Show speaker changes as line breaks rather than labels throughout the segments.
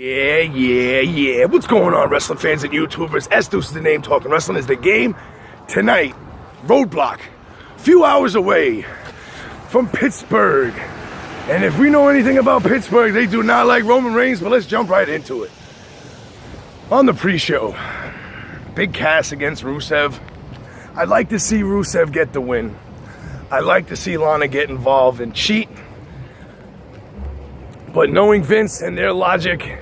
Yeah. What's going on, wrestling fans and YouTubers? S-Deuce is the name, Talking Wrestling is the game. Tonight, Roadblock, a few hours away from Pittsburgh. And if we know anything about Pittsburgh, they do not like Roman Reigns, but let's jump right into it. On the pre-show, Big Cass against Rusev. I'd like to see Rusev get the win. I'd like to see Lana get involved and cheat. But knowing Vince and their logic,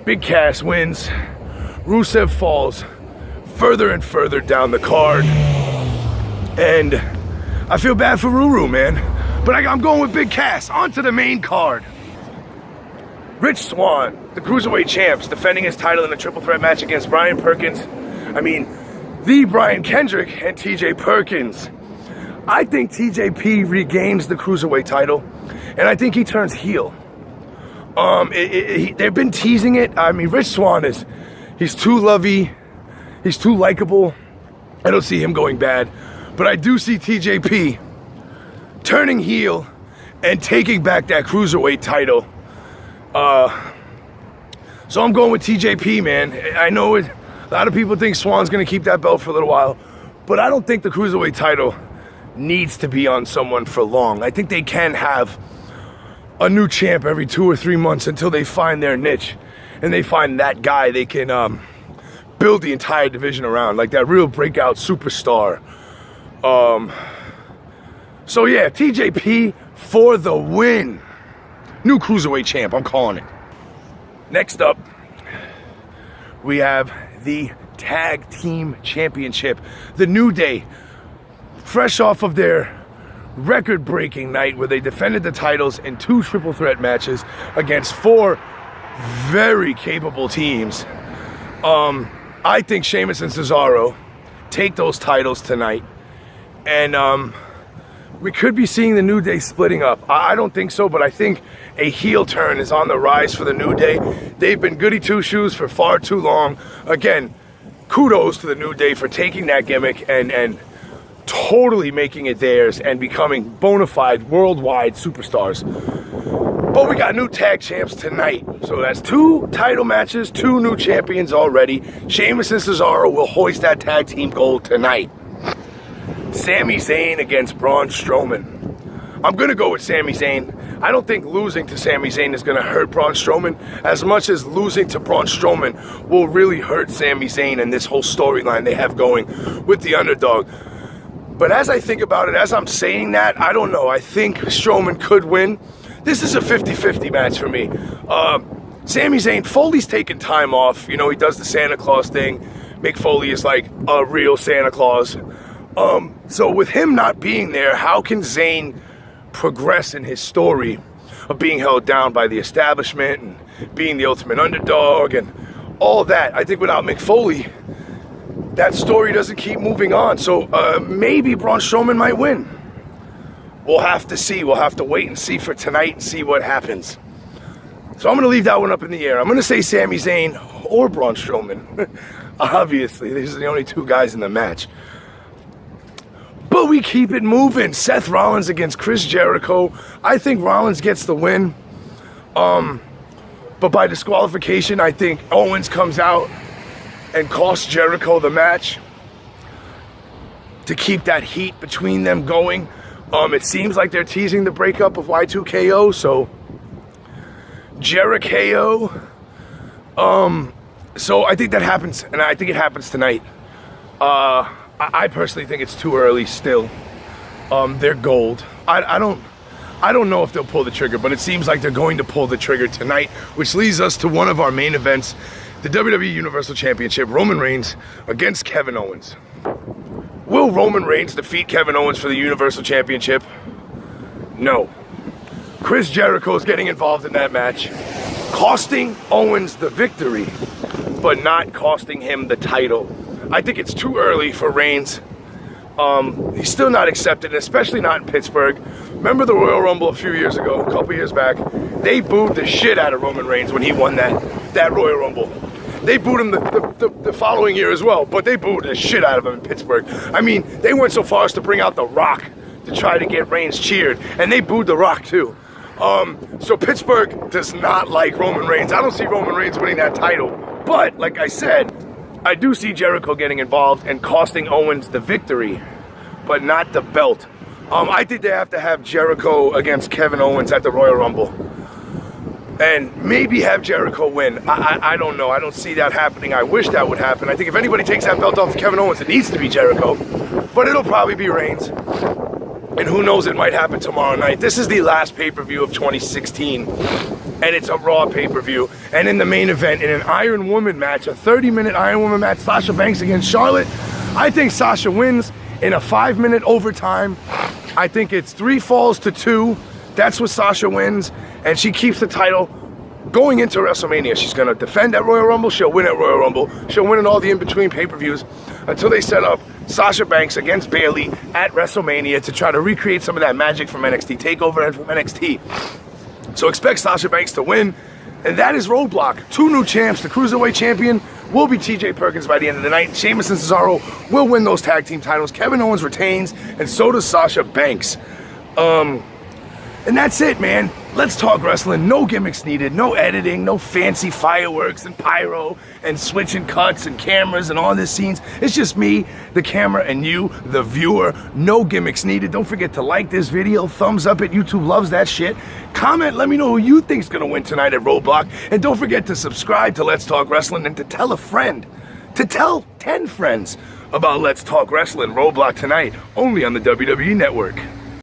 Big Cass wins. Rusev falls further and further down the card. And I feel bad for Ruru, man. But I'm going with Big Cass. On to the main card. Rich Swann, the Cruiserweight champs, defending his title in a triple threat match against the Brian Kendrick and TJ Perkins. I think TJP regains the Cruiserweight title, and I think he turns heel. They've been teasing it. I mean, Rich Swann he's too lovey, he's too likable. I don't see him going bad, but I do see TJP turning heel and taking back that Cruiserweight title. So I'm going with TJP, man. I know a lot of people think Swann's gonna keep that belt for a little while, but I don't think the Cruiserweight title needs to be on someone for long. I think they can have a new champ every 2 or 3 months until they find their niche and they find that guy they can build the entire division around, like that real breakout superstar. So yeah, TJP for the win. New Cruiserweight champ, I'm calling it. Next up, we have the Tag Team Championship. The New Day, fresh off of their record-breaking night where they defended the titles in 2 triple threat matches against 4 very capable teams. I think Sheamus and Cesaro take those titles tonight, and we could be seeing the New Day splitting up. I don't think so, but I think a heel turn is on the rise for the New Day. They've been goody two-shoes for far too long. Again, kudos to the New Day for taking that gimmick and totally making it theirs and becoming bona fide worldwide superstars. But we got new tag champs tonight. So that's 2 title matches, 2 new champions already. Sheamus and Cesaro will hoist that tag team gold tonight. Sami Zayn against Braun Strowman. I'm going to go with Sami Zayn. I don't think losing to Sami Zayn is going to hurt Braun Strowman as much as losing to Braun Strowman will really hurt Sami Zayn and this whole storyline they have going with the underdog. But as I think about it, as I'm saying that, I don't know. I think Strowman could win. This is a 50-50 match for me. Sami Zayn, Foley's taking time off. You know, he does the Santa Claus thing. Mick Foley is like a real Santa Claus. So with him not being there, how can Zayn progress in his story of being held down by the establishment and being the ultimate underdog and all that? I think without Mick Foley, that story doesn't keep moving on. So maybe Braun Strowman might win. We'll have to see. We'll have to wait and see for tonight and see what happens. So I'm going to leave that one up in the air. I'm going to say Sami Zayn or Braun Strowman. Obviously, these are the only 2 guys in the match. But we keep it moving. Seth Rollins against Chris Jericho. I think Rollins gets the win. But by disqualification, I think Owens comes out and costs Jericho the match to keep that heat between them going. It seems like they're teasing the breakup of Y2KO, so Jericho. So I think that happens, and I think it happens tonight. I personally think it's too early still. They're gold. I don't know if they'll pull the trigger, but it seems like they're going to pull the trigger tonight, which leads us to one of our main events, the WWE Universal Championship, Roman Reigns against Kevin Owens. Will Roman Reigns defeat Kevin Owens for the Universal Championship? No. Chris Jericho is getting involved in that match, costing Owens the victory, but not costing him the title. I think it's too early for Reigns. He's still not accepted, especially not in Pittsburgh. Remember the Royal Rumble a few years ago, a couple years back? They booed the shit out of Roman Reigns when he won that Royal Rumble. They booed him the following year as well, but they booed the shit out of him in Pittsburgh. I mean, they went so far as to bring out The Rock to try to get Reigns cheered, and they booed The Rock too. So Pittsburgh does not like Roman Reigns. I don't see Roman Reigns winning that title. But, like I said, I do see Jericho getting involved and costing Owens the victory, but not the belt. I think they have to have Jericho against Kevin Owens at the Royal Rumble. And maybe have Jericho win. I don't know. I don't see that happening. I wish that would happen. I think if anybody takes that belt off of Kevin Owens, it needs to be Jericho. But it'll probably be Reigns. And who knows, it might happen tomorrow night. This is the last pay-per-view of 2016. And it's a Raw pay-per-view. And in the main event, in an IronWoman match, a 30-minute IronWoman match, Sasha Banks against Charlotte, I think Sasha wins in a 5-minute overtime. I think it's 3 falls to 2. That's what Sasha wins. And she keeps the title going into WrestleMania. She's going to defend at Royal Rumble. She'll win at Royal Rumble. She'll win in all the in-between pay-per-views until they set up Sasha Banks against Bayley at WrestleMania to try to recreate some of that magic from NXT TakeOver and from NXT. So expect Sasha Banks to win. And that is Roadblock. 2 new champs. The Cruiserweight champion will be TJ Perkins by the end of the night. Sheamus and Cesaro will win those tag team titles. Kevin Owens retains, and so does Sasha Banks. And that's it, man. Let's talk wrestling. No gimmicks needed, no editing, no fancy fireworks and pyro and switching cuts and cameras and all this scenes. It's just me, the camera, and you, the viewer. No gimmicks needed. Don't forget to like this video. Thumbs up it. YouTube loves that shit. Comment. Let me know who you think's going to win tonight at Roadblock. And don't forget to subscribe to Let's Talk Wrestling and to tell a friend, to tell 10 friends about Let's Talk Wrestling Roadblock tonight, only on the WWE Network.